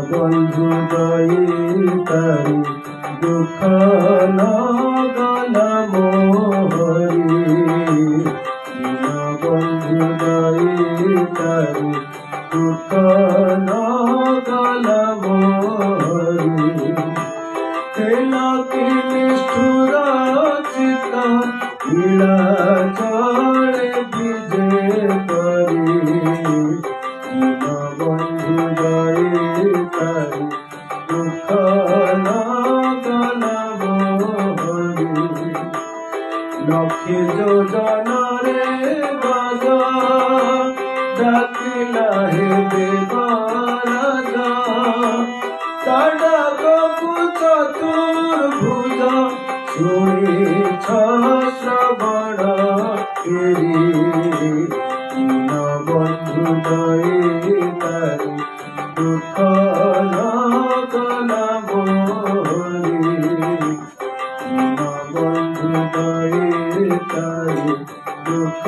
বন্ধু দয়িতারি দুঃখ নগল মোহরি বন্ধু দয়িতারি দুঃখ নগল মোহরি তেলকি নিষ্ঠুর চিত ইলা চড়ে বিজে করি বন্ধু দয়িতারি দুঃখ নগল মোহরি লক্ষে যোজনারে বাজ ডাকিলা হে দেবরাজ তাডা কপু চতুর্ভুজ শুনিছ শ্রবণ কেরি বন্ধু দয়িতারি দুঃখ নগল মোহরি বন্ধু দয়িতারি দুঃখ